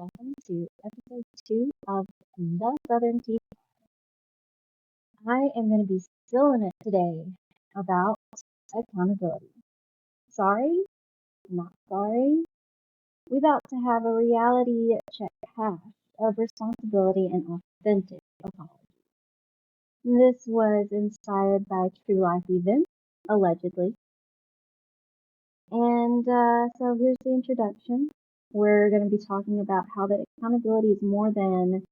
welcome to episode 2 of the Southern Tea. I am going to be spilling it today about accountability. Sorry, not sorry. We're about to have a reality check hash of responsibility and authentic apology. This was inspired by true life events, allegedly. And so here's the introduction. We're going to be talking about how that accountability is more than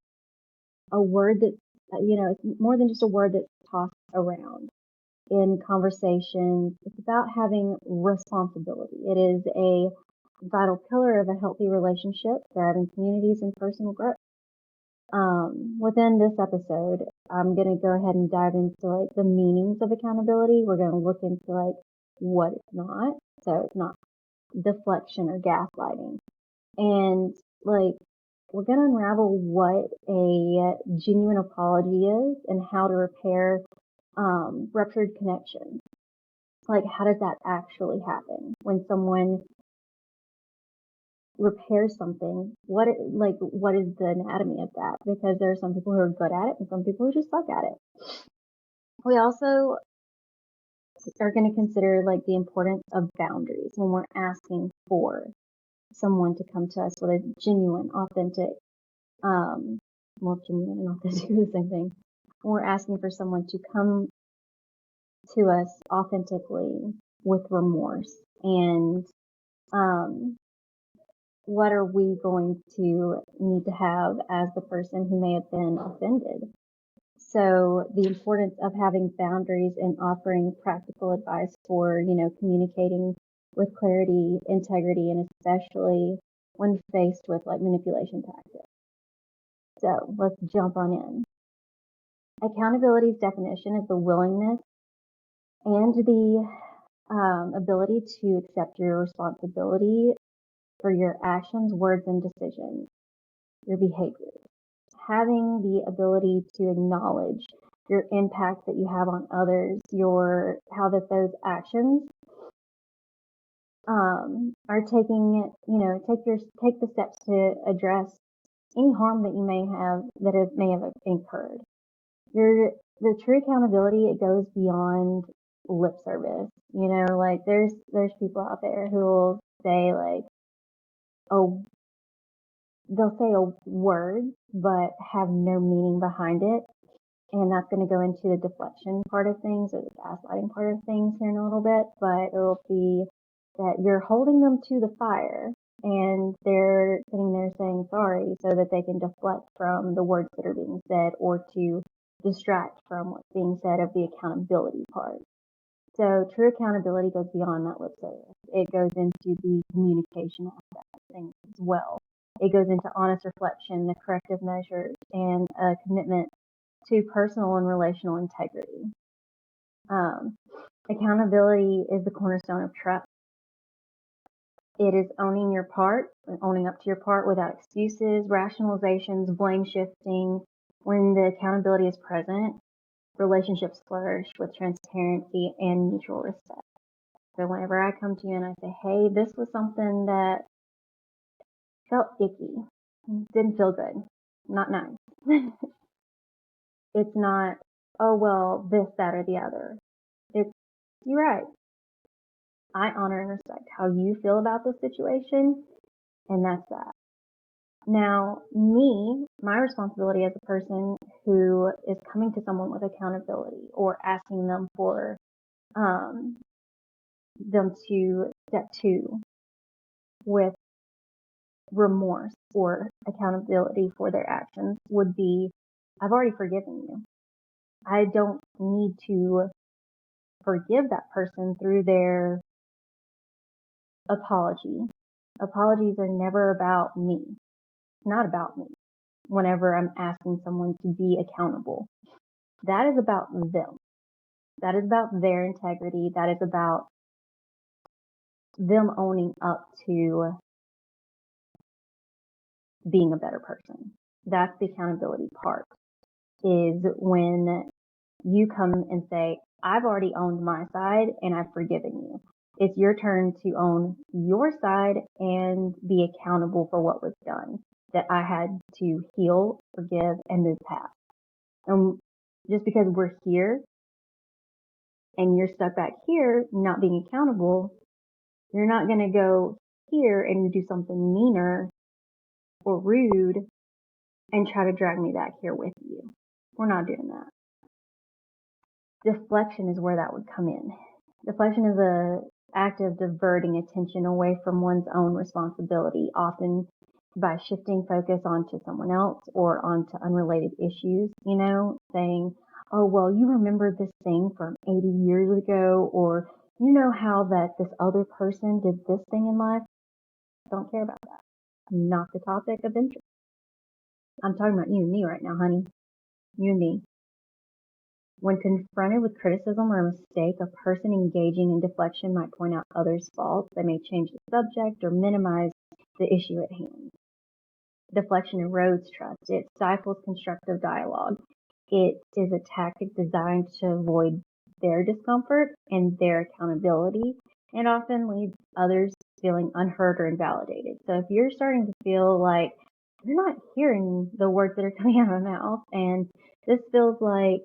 a word that, it's more than just a word that's tossed around in conversations. It's about having responsibility. It is a vital pillar of a healthy relationship, thriving communities, and personal growth. Within this episode, I'm going to go ahead and dive into the meanings of accountability. We're going to look into what it's not. So it's not deflection or gaslighting. And we're going to unravel what a genuine apology is and how to repair ruptured connections. How does that actually happen when someone repairs something? What is the anatomy of that? Because there are some people who are good at it and some people who just suck at it. We also are going to consider the importance of boundaries when we're asking for someone to come to us with a genuine, authentic, genuine and authentic are the same thing. When we're asking for someone to come to us authentically with remorse, and what are we going to need to have as the person who may have been offended? So the importance of having boundaries and offering practical advice for, communicating with clarity, integrity, and especially when faced with manipulation tactics. So let's jump on in. Accountability's definition is the willingness and the ability to accept your responsibility for your actions, words, and decisions, your behaviors. Having the ability to acknowledge your impact that you have on others, how that those actions are taking, take the steps to address any harm that you may have incurred. The true accountability, it goes beyond lip service. There's people out there who will say they'll say a word but have no meaning behind it. And that's going to go into the deflection part of things or the gaslighting part of things here in a little bit. But it'll be that you're holding them to the fire and they're sitting there saying sorry so that they can deflect from the words that are being said or to distract from what's being said of the accountability part. So true accountability goes beyond that lip service. It goes into the communication aspect of things as well. It goes into honest reflection, the corrective measures, and a commitment to personal and relational integrity. Accountability is the cornerstone of trust. It is owning your part, owning up to your part without excuses, rationalizations, blame shifting. When the accountability is present, relationships flourish with transparency and mutual respect. So whenever I come to you and I say, hey, this was something that felt icky, didn't feel good, not nice. It's not, oh, well, this, that, or the other. It's, you're right. I honor and respect how you feel about this situation, and that's that. Now, my responsibility as a person who is coming to someone with accountability or asking them for them to step 2 with remorse or accountability for their actions would be, I've already forgiven you. I don't need to forgive that person through their apology. Apologies are never about me. Not about me. Whenever I'm asking someone to be accountable, that is about them. That is about their integrity. That is about them owning up to being a better person. That's the accountability part, is when you come and say, I've already owned my side and I've forgiven you. It's your turn to own your side and be accountable for what was done. that I had to heal, forgive, and move past. And just because we're here and you're stuck back here, not being accountable, you're not going to go here and do something meaner or rude and try to drag me back here with you. We're not doing that. Deflection is where that would come in. Deflection is an act of diverting attention away from one's own responsibility, often by shifting focus onto someone else or onto unrelated issues, saying, oh, well, you remember this thing from 80 years ago, or you know how that this other person did this thing in life? Don't care about that. Not the topic of interest. I'm talking about you and me right now, honey. You and me. When confronted with criticism or a mistake, a person engaging in deflection might point out others' faults. They may change the subject or minimize the issue at hand. Deflection erodes trust. It stifles constructive dialogue. It is a tactic designed to avoid their discomfort and their accountability, and often leaves others feeling unheard or invalidated. So if you're starting to feel like you're not hearing the words that are coming out of my mouth, and this feels like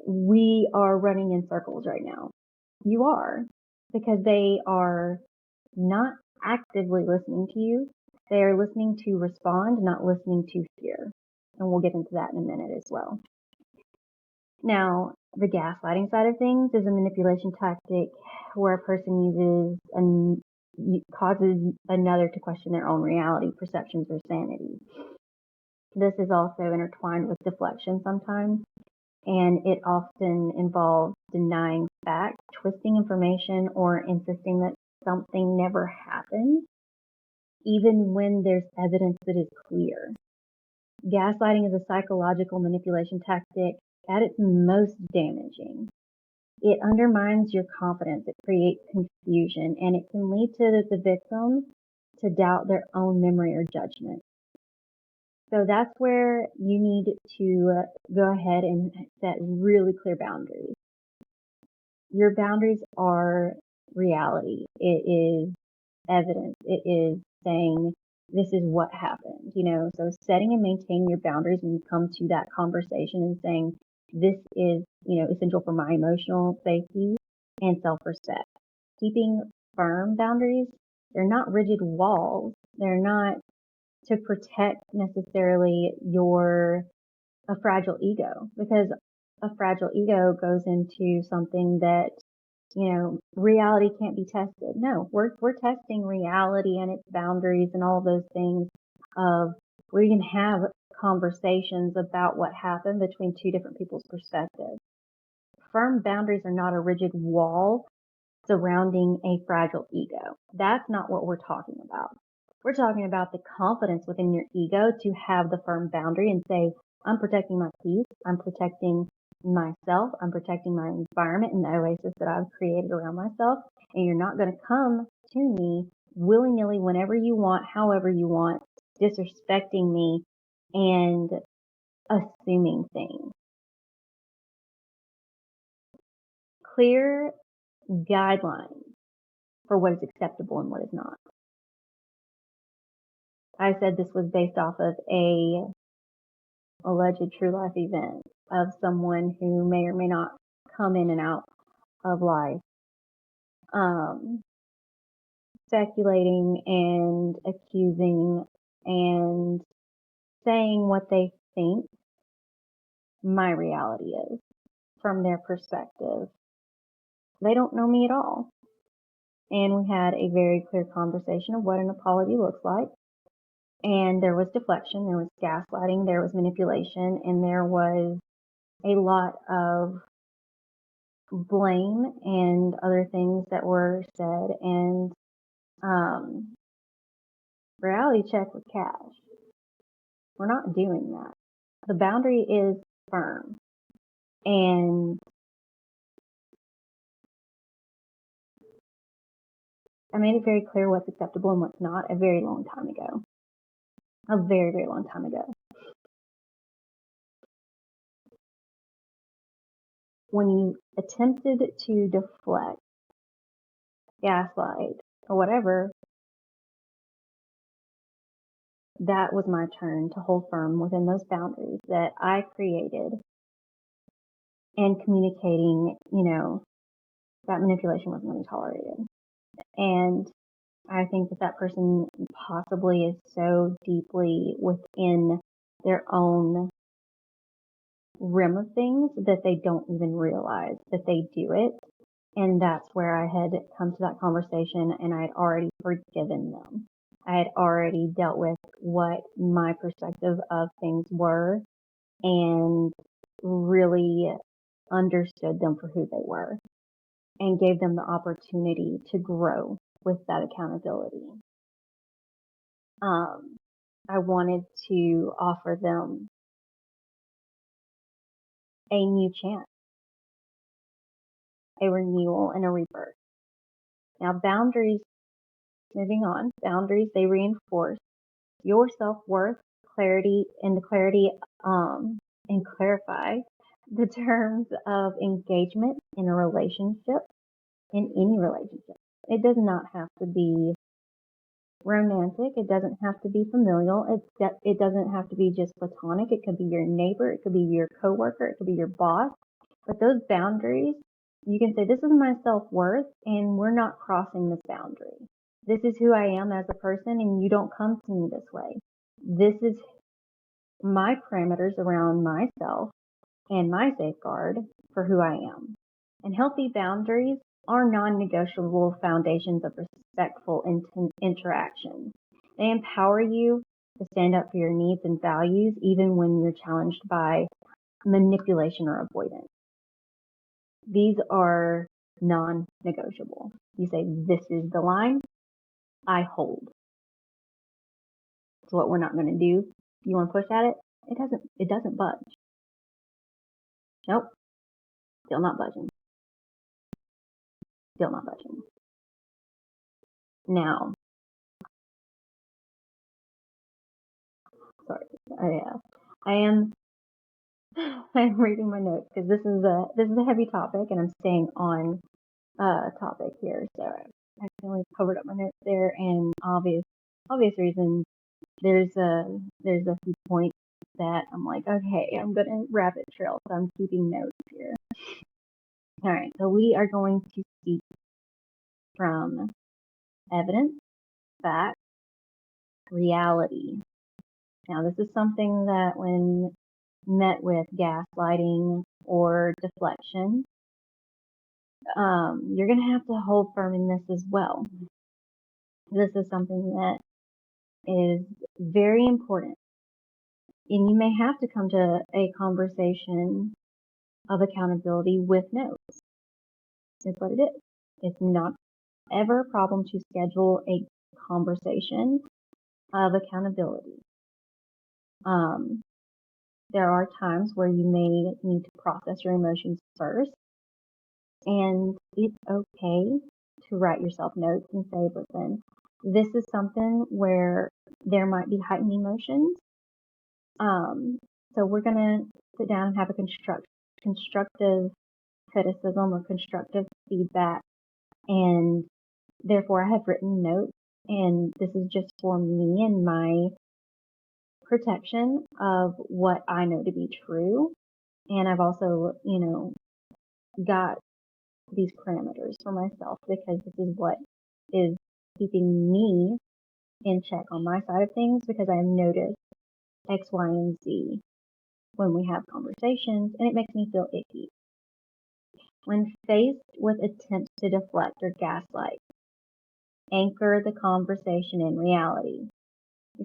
we are running in circles right now, you are, because they are not actively listening to you. They are listening to respond, not listening to hear. And we'll get into that in a minute as well. Now, the gaslighting side of things is a manipulation tactic where a person causes another to question their own reality, perceptions, or sanity. This is also intertwined with deflection sometimes, and it often involves denying facts, twisting information, or insisting that something never happened, even when there's evidence that is clear. Gaslighting is a psychological manipulation tactic at its most damaging. It undermines your confidence, it creates confusion, and it can lead to the victim to doubt their own memory or judgment. So that's where you need to go ahead and set really clear boundaries. Your boundaries are reality. It is evidence. It is saying, this is what happened, so setting and maintaining your boundaries when you come to that conversation and saying, this is, essential for my emotional safety and self-respect. Keeping firm boundaries, they're not rigid walls. They're not to protect necessarily a fragile ego, because a fragile ego goes into something that, reality can't be tested. No, we're testing reality and its boundaries and all those things of where you can have conversations about what happened between two different people's perspectives. Firm boundaries are not a rigid wall surrounding a fragile ego. That's not what we're talking about. We're talking about the confidence within your ego to have the firm boundary and say, I'm protecting my peace, I'm protecting myself, I'm protecting my environment and the oasis that I've created around myself, and you're not going to come to me willy-nilly whenever you want, however you want, disrespecting me and assuming things. Clear guidelines for what is acceptable and what is not. I said this was based off of a alleged true life event of someone who may or may not come in and out of life, speculating and accusing and saying what they think my reality is from their perspective. They don't know me at all. And we had a very clear conversation of what an apology looks like. And there was deflection, there was gaslighting, there was manipulation, and there was a lot of blame and other things that were said, and reality check with cash. We're not doing that. The boundary is firm, and I made it very clear what's acceptable and what's not a very long time ago. A very, very long time ago. When you attempted to deflect, gaslight, or whatever, that was my turn to hold firm within those boundaries that I created, and communicating, that manipulation wasn't going to be tolerated. And I think that person possibly is so deeply within their own rim of things that they don't even realize that they do it. And that's where I had come to that conversation, and I had already forgiven them. I had already dealt with what my perspective of things were and really understood them for who they were and gave them the opportunity to grow with that accountability. I wanted to offer them a new chance, a renewal, and a rebirth. Now, boundaries, moving on, boundaries, they reinforce your self-worth, clarity, and clarify the terms of engagement in a relationship, in any relationship. It does not have to be romantic. It doesn't have to be familial. It doesn't have to be just platonic. It could be your neighbor. It could be your coworker. It could be your boss. But those boundaries, you can say, this is my self-worth, and we're not crossing this boundary. This is who I am as a person, and you don't come to me this way. This is my parameters around myself and my safeguard for who I am. And healthy boundaries are non-negotiable foundations of respectful interaction. They empower you to stand up for your needs and values, even when you're challenged by manipulation or avoidance. These are non-negotiable. You say, this is the line I hold. It's what we're not going to do. You want to push at it? It doesn't budge. Nope. Still not budging. Still not budging. Now, sorry, I'm reading my notes because this is a heavy topic, and I'm staying on topic here. So I accidentally covered up my notes there, and obvious reasons. There's a few points that I'm like, okay, I'm gonna rabbit trail, so I'm keeping notes here. All right, so we are going to speak from evidence, fact, reality. Now, this is something that when met with gaslighting or deflection, you're going to have to hold firm in this as well. This is something that is very important. And you may have to come to a conversation of accountability with notes. It's what it is. It's not ever a problem to schedule a conversation of accountability. There are times where you may need to process your emotions first, and it's okay to write yourself notes and say, listen, this is something where there might be heightened emotions. So we're going to sit down and have a constructive criticism or constructive feedback. And therefore, I have written notes, and this is just for me and my protection of what I know to be true. And I've also, got these parameters for myself because this is what is keeping me in check on my side of things, because I've noticed X, Y, and Z when we have conversations, and it makes me feel icky. When faced with attempts to deflect or gaslight, anchor the conversation in reality.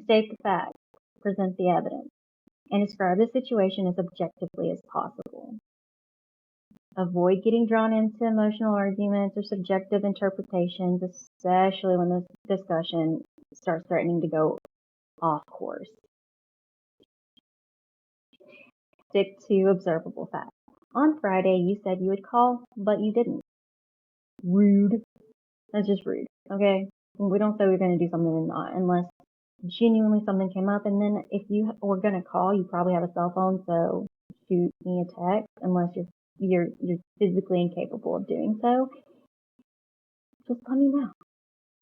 State the facts, present the evidence, and describe the situation as objectively as possible. Avoid getting drawn into emotional arguments or subjective interpretations, especially when the discussion starts threatening to go off course. Stick to observable facts. On Friday, you said you would call, but you didn't. Rude. That's just rude, okay? We don't say we're going to do something and not, unless genuinely something came up. And then if you were going to call, you probably have a cell phone, so shoot me a text, unless you're physically incapable of doing so. Just let me know.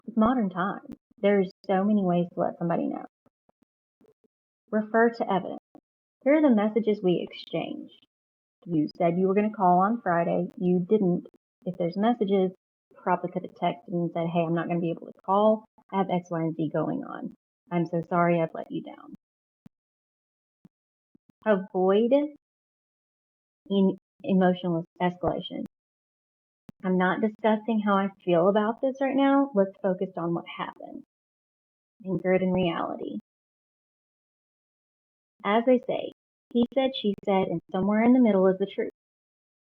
It's modern times. There's so many ways to let somebody know. Refer to evidence. Here are the messages we exchanged. You said you were going to call on Friday. You didn't. If there's messages, probably could have texted and said, hey, I'm not going to be able to call. I have X, Y, and Z going on. I'm so sorry I've let you down. Avoid emotional escalation. I'm not discussing how I feel about this right now. Let's focus on what happened. Anchored in reality. As they say, he said, she said, and somewhere in the middle is the truth.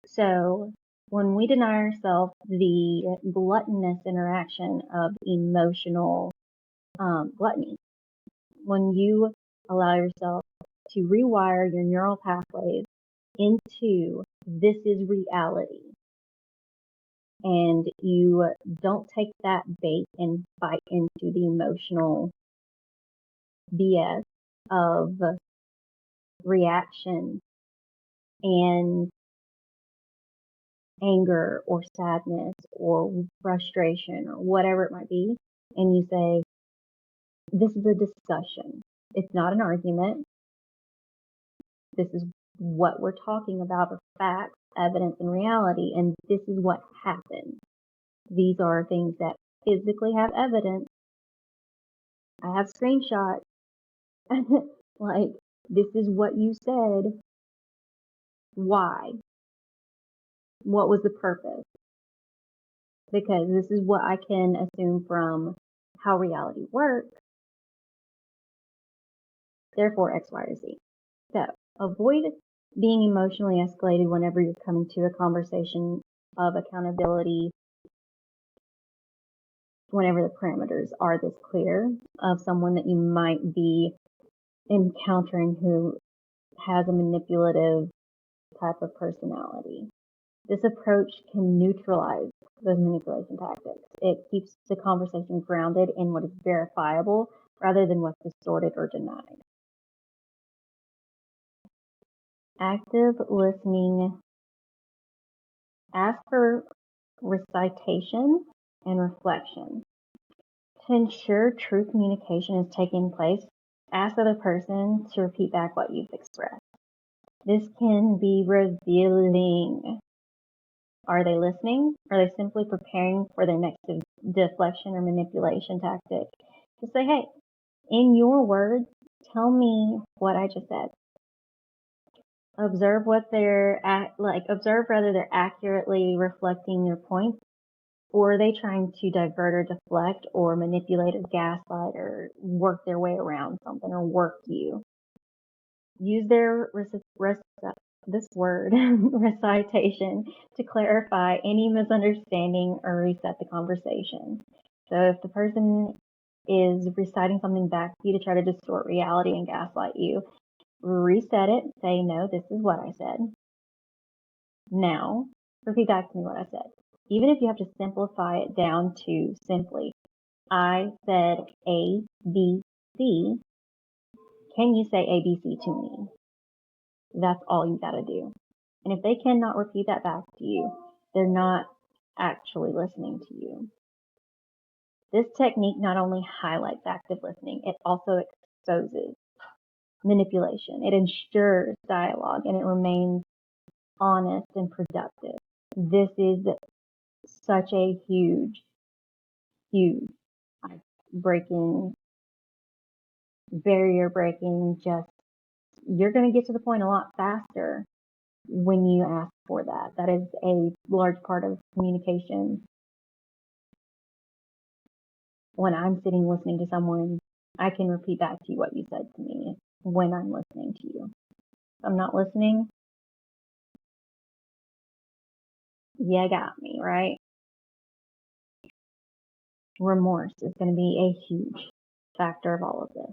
So when we deny ourselves the gluttonous interaction of emotional gluttony, when you allow yourself to rewire your neural pathways into this is reality, and you don't take that bait and bite into the emotional BS of reaction and anger or sadness or frustration or whatever it might be, and you say, this is a discussion. It's not an argument. This is what we're talking about, the facts, evidence, and reality, and this is what happened. These are things that physically have evidence. I have screenshots. Like, this is what you said. Why? What was the purpose? Because this is what I can assume from how reality works. Therefore, X, Y, or Z. So, avoid being emotionally escalated whenever you're coming to a conversation of accountability, whenever the parameters are this clear of someone that you might be encountering who has a manipulative type of personality. This approach can neutralize those manipulation tactics. It keeps the conversation grounded in what is verifiable rather than what's distorted or denied. Active listening. Ask for recitation and reflection. To ensure true communication is taking place, ask the other person to repeat back what you've expressed. This can be revealing. Are they listening? Are they simply preparing for their next deflection or manipulation tactic? Just say, hey, in your words, tell me what I just said. Observe what they're observe whether they're accurately reflecting your points, or are they trying to divert or deflect or manipulate or gaslight or work their way around something or work you. Use their recitation to clarify any misunderstanding or reset the conversation. So if the person is reciting something back to you to try to distort reality and gaslight you, reset it, say, no, this is what I said. Now, repeat back to me what I said. Even if you have to simplify it down to simply, I said A, B, C, can you say A, B, C to me? That's all you gotta do. And if they cannot repeat that back to you, they're not actually listening to you. This technique not only highlights active listening, it also exposes manipulation. It ensures dialogue and it remains honest and productive. This is such a huge breaking, barrier breaking, just you're going to get to the point a lot faster when you ask for that. That is a large part of communication. When I'm sitting listening to someone, I can repeat back to you what you said to me when I'm listening to you. If I'm not listening, you got me, right? Remorse is going to be a huge factor of all of this.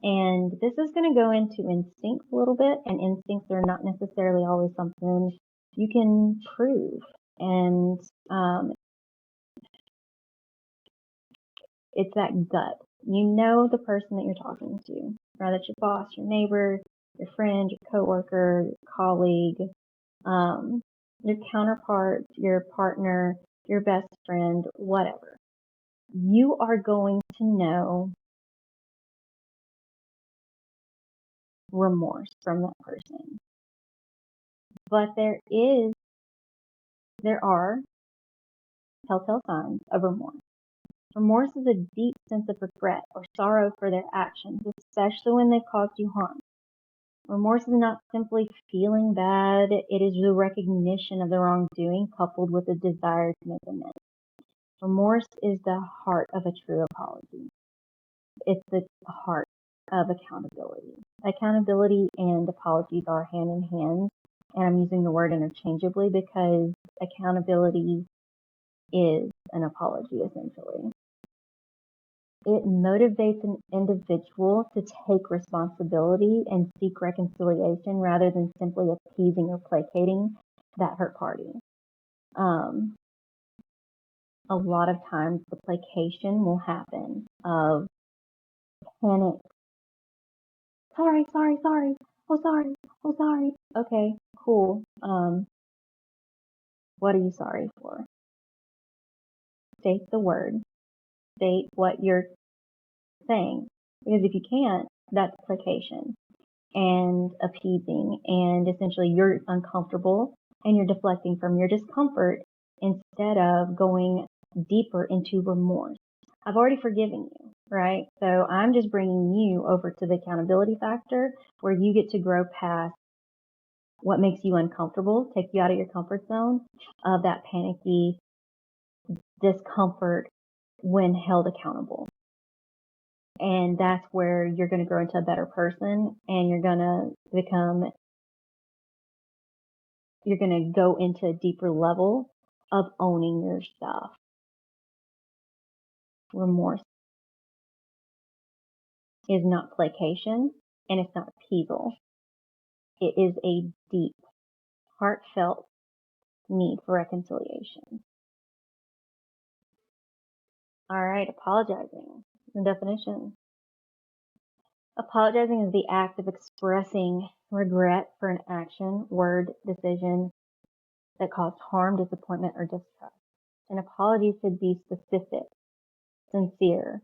And this is going to go into instincts a little bit, and instincts are not necessarily always something you can prove. And it's that gut. You know the person that you're talking to, whether it's your boss, your neighbor, your friend, your coworker, your colleague, your counterpart, your partner, your best friend, whatever. You are going to know remorse from that person. But there are telltale signs of remorse. Remorse is a deep sense of regret or sorrow for their actions, especially when they've caused you harm. Remorse is not simply feeling bad, it is the recognition of the wrongdoing coupled with a desire to make amends. Remorse is the heart of a true apology. It's the heart of accountability. Accountability and apologies are hand in hand, and I'm using the word interchangeably because accountability is an apology essentially. It motivates an individual to take responsibility and seek reconciliation rather than simply appeasing or placating that hurt party. A lot of times the placation will happen of panic. Sorry. Oh, sorry. Okay, cool. What are you sorry for? State the word. State what you're saying. Because if you can't, that's placation and appeasing, and essentially you're uncomfortable and you're deflecting from your discomfort instead of going deeper into remorse. I've already forgiven you, right? So I'm just bringing you over to the accountability factor where you get to grow past what makes you uncomfortable, take you out of your comfort zone of that panicky discomfort when held accountable. And that's where you're going to grow into a better person, and you're going to go into a deeper level of owning your stuff. Remorse is not placation, and it's not appeasal. It is a deep, heartfelt need for reconciliation. All right, apologizing. The definition. Apologizing is the act of expressing regret for an action, word, decision that caused harm, disappointment, or distrust. An apology should be specific, sincere,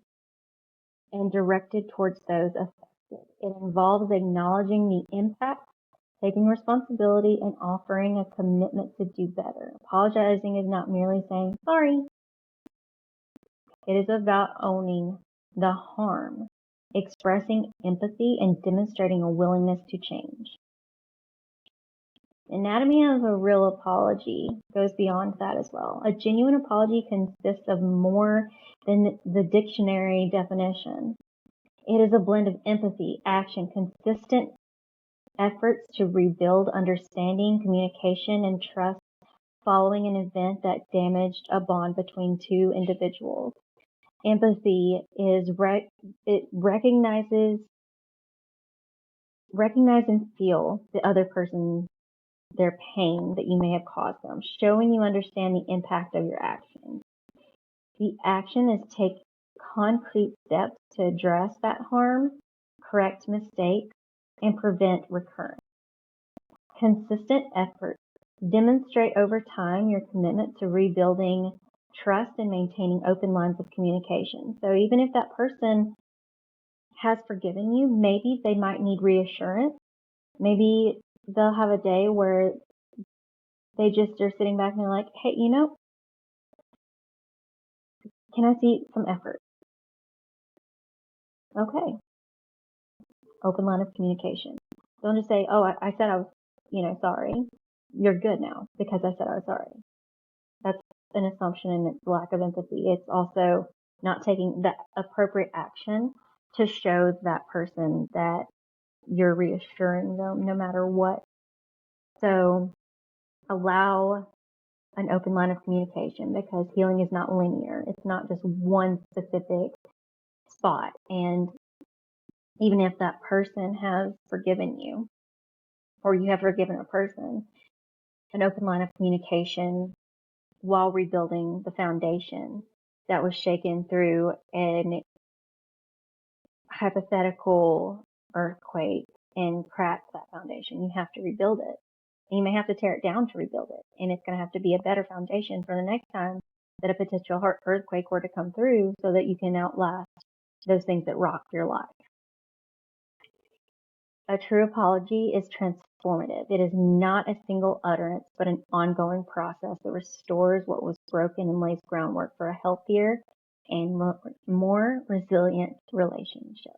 and directed towards those affected. It involves acknowledging the impact, taking responsibility, and offering a commitment to do better. Apologizing is not merely saying sorry. It is about owning the harm, expressing empathy, and demonstrating a willingness to change. Anatomy of a real apology goes beyond that as well. A genuine apology consists of more than the dictionary definition. It is a blend of empathy, action, consistent efforts to rebuild understanding, communication, and trust following an event that damaged a bond between two individuals. Empathy is it recognize and feel the other person, their pain that you may have caused them, showing you understand the impact of your actions. The action is take concrete steps to address that harm, correct mistakes, and prevent recurrence. Consistent efforts demonstrate over time your commitment to rebuilding trust and maintaining open lines of communication. So even if that person has forgiven you, maybe they might need reassurance. Maybe they'll have a day where they just are sitting back and they're like, hey, can I see some effort? Okay. Open line of communication. Don't just say, oh, I said I was, sorry. You're good now because I said I was sorry. That's an assumption and it's lack of empathy. It's also not taking the appropriate action to show that person that you're reassuring them no matter what. So allow an open line of communication because healing is not linear. It's not just one specific spot. And even if that person has forgiven you or you have forgiven a person, an open line of communication while rebuilding the foundation that was shaken through an hypothetical earthquake and cracked that foundation. You have to rebuild it. And you may have to tear it down to rebuild it. And it's going to have to be a better foundation for the next time that a potential earthquake were to come through so that you can outlast those things that rocked your life. A true apology is transformative. It is not a single utterance, but an ongoing process that restores what was broken and lays groundwork for a healthier and more resilient relationship.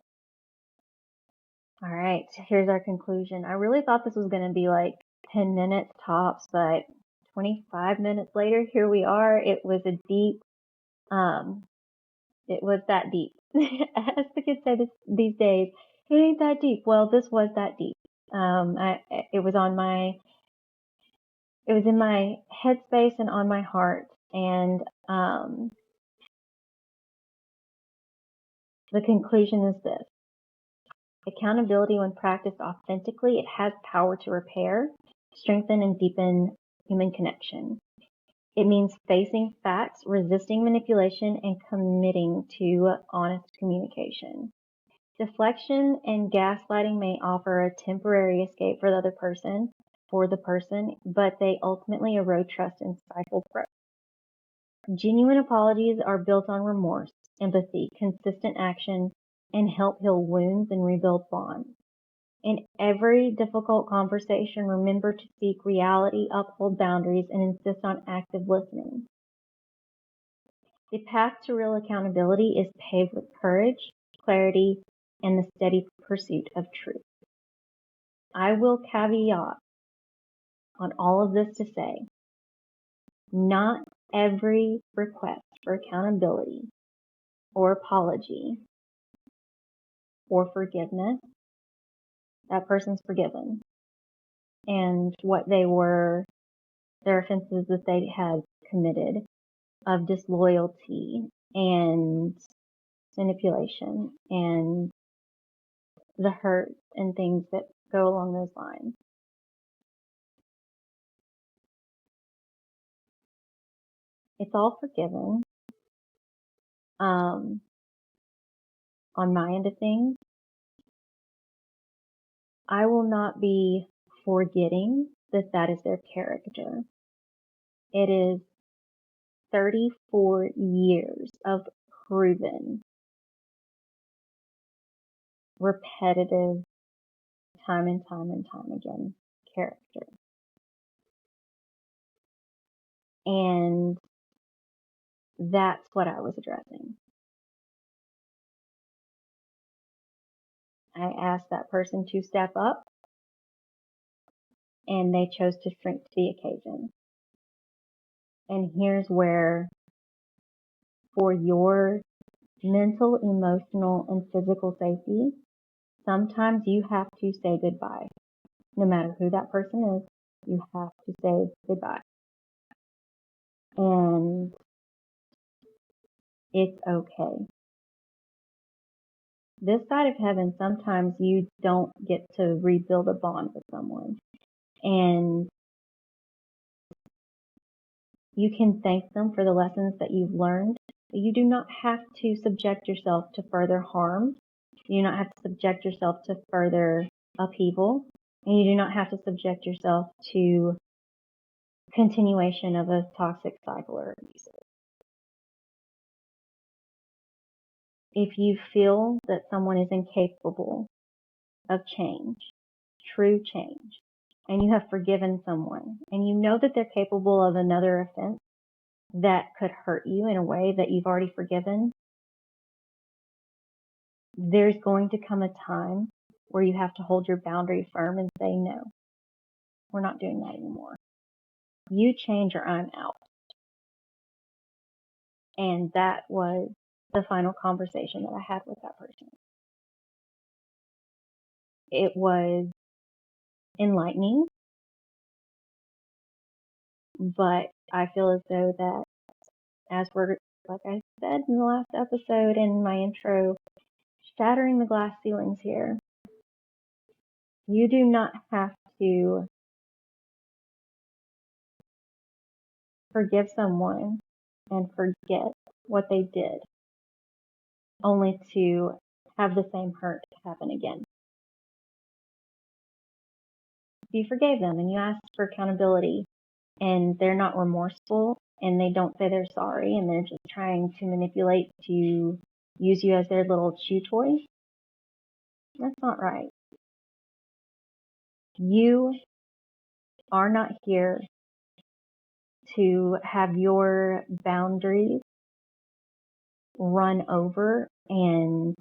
All right, here's our conclusion. I really thought this was going to be like 10 minutes tops, but 25 minutes later, here we are. It was a deep, it was that deep. As the kids say these days, it ain't that deep. Well, this was that deep. It was in my headspace and on my heart. And, the conclusion is this: accountability, when practiced authentically, it has power to repair, strengthen, and deepen human connection. It means facing facts, resisting manipulation, and committing to honest communication. Deflection and gaslighting may offer a temporary escape for the person, but they ultimately erode trust and stifle growth. Genuine apologies are built on remorse, empathy, consistent action, and help heal wounds and rebuild bonds. In every difficult conversation, remember to seek reality, uphold boundaries, and insist on active listening. The path to real accountability is paved with courage, clarity, and the steady pursuit of truth. I will caveat on all of this to say, not every request for accountability or apology or forgiveness, that person's forgiven. And what their offenses that they had committed of disloyalty and manipulation and the hurt and things that go along those lines. It's all forgiven. On my end of things, I will not be forgetting that is their character. It is 34 years of proven, repetitive, time and time again character. And that's what I was addressing. I asked that person to step up, and they chose to shrink to the occasion. And here's where, for your mental, emotional, and physical safety, sometimes you have to say goodbye. No matter who that person is, you have to say goodbye. And it's okay. This side of heaven, sometimes you don't get to rebuild a bond with someone. And you can thank them for the lessons that you've learned. But you do not have to subject yourself to further harm. You do not have to subject yourself to further upheaval. And you do not have to subject yourself to continuation of a toxic cycle or abuse. If you feel that someone is incapable of change, true change, and you have forgiven someone, and you know that they're capable of another offense that could hurt you in a way that you've already forgiven, there's going to come a time where you have to hold your boundary firm and say, no, we're not doing that anymore. You change or I'm out. And that was the final conversation that I had with that person. It was enlightening, but I feel as though that, as we're, like I said in the last episode in my intro, shattering the glass ceilings here, you do not have to forgive someone and forget what they did, only to have the same hurt happen again. If you forgave them and you asked for accountability and they're not remorseful and they don't say they're sorry and they're just trying to manipulate to use you as their little chew toy, that's not right. You are not here to have your boundaries run over and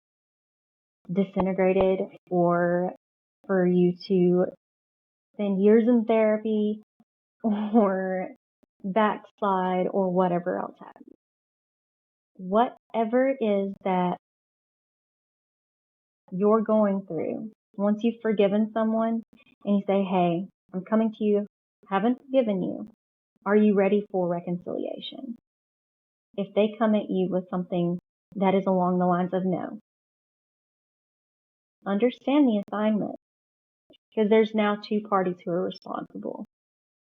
disintegrated, or for you to spend years in therapy or backslide or whatever else happens. Whatever it is that you're going through, once you've forgiven someone and you say, hey, I'm coming to you, haven't forgiven you, are you ready for reconciliation? If they come at you with something that is along the lines of no, understand the assignment, because there's now two parties who are responsible.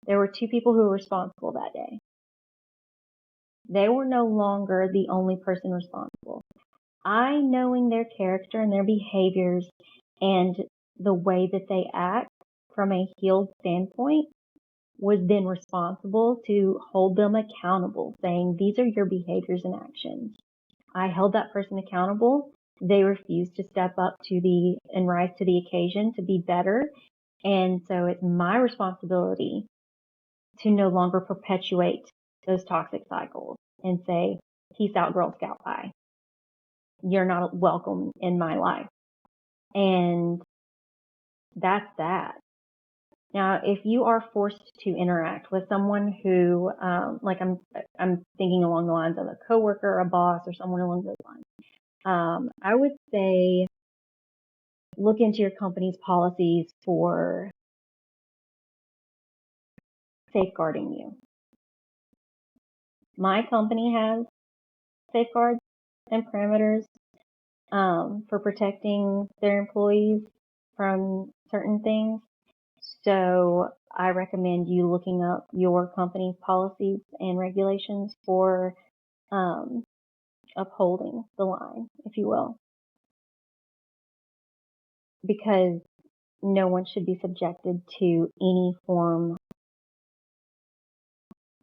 There were two people who were responsible that day. They were no longer the only person responsible. I, knowing their character and their behaviors and the way that they act from a healed standpoint, was then responsible to hold them accountable, saying, these are your behaviors and actions. I held that person accountable. They refused to step up and rise to the occasion to be better. And so it's my responsibility to no longer perpetuate those toxic cycles and say, peace out, Girl Scout pie. You're not welcome in my life. And that's that. Now, if you are forced to interact with someone who, like I'm thinking along the lines of a coworker, a boss, or someone along those lines, I would say look into your company's policies for safeguarding you. My company has safeguards and parameters for protecting their employees from certain things. So I recommend you looking up your company's policies and regulations for upholding the line, if you will, because no one should be subjected to any form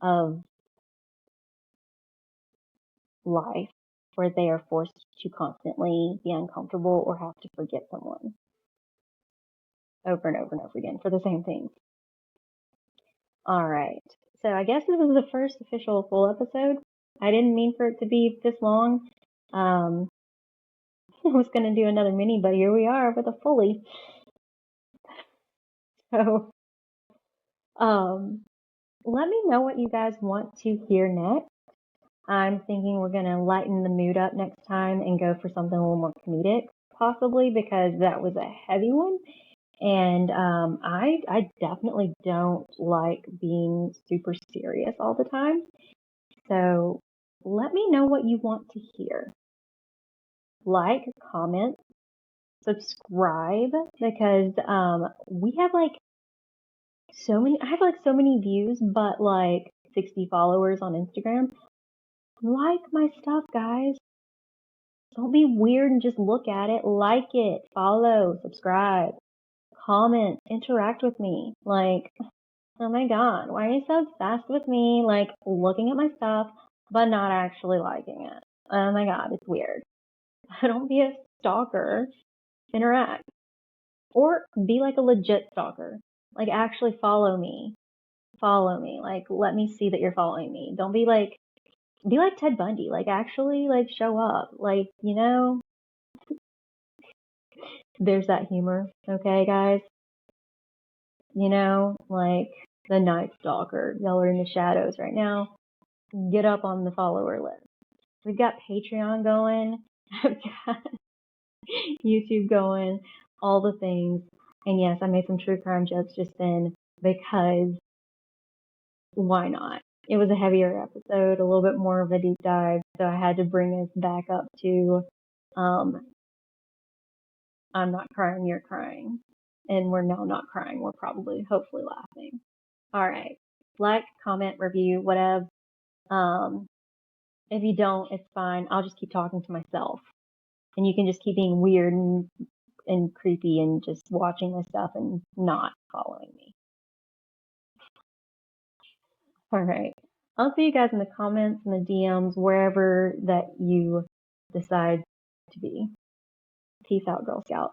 of life where they are forced to constantly be uncomfortable or have to forget someone over and over and over again for the same things. All right. So I guess this is the first official full episode. I didn't mean for it to be this long. I was going to do another mini, but here we are with a fully. So, let me know what you guys want to hear next. I'm thinking we're going to lighten the mood up next time and go for something a little more comedic, possibly, because that was a heavy one. And I definitely don't like being super serious all the time. So let me know what you want to hear. Like, comment, subscribe, because we have like I have like so many views, but like 60 followers on Instagram. Like my stuff, guys. Don't be weird and just look at it. Like it, follow, subscribe, comment, interact with me. Like, oh my God, why are you so obsessed with me? Like, looking at my stuff, but not actually liking it. Oh my God, it's weird. Don't be a stalker. Interact. Or be like a legit stalker. Like, actually follow me. Follow me. Like, let me see that you're following me. Don't be like Ted Bundy. Like, actually, like, show up. Like, there's that humor. Okay, guys? Like, the Night Stalker. Y'all are in the shadows right now. Get up on the follower list. We've got Patreon going. I've got YouTube going. All the things. And yes, I made some true crime jokes just then because why not? It was a heavier episode, a little bit more of a deep dive, so I had to bring us back up to I'm not crying, you're crying. And we're now not crying, we're probably, hopefully laughing. Alright, like, comment, review, whatever. If you don't, it's fine. I'll just keep talking to myself. And you can just keep being weird and creepy and just watching my stuff and not following me. Alright. I'll see you guys in the comments and the DMs, wherever that you decide to be. Peace out, Girl Scout.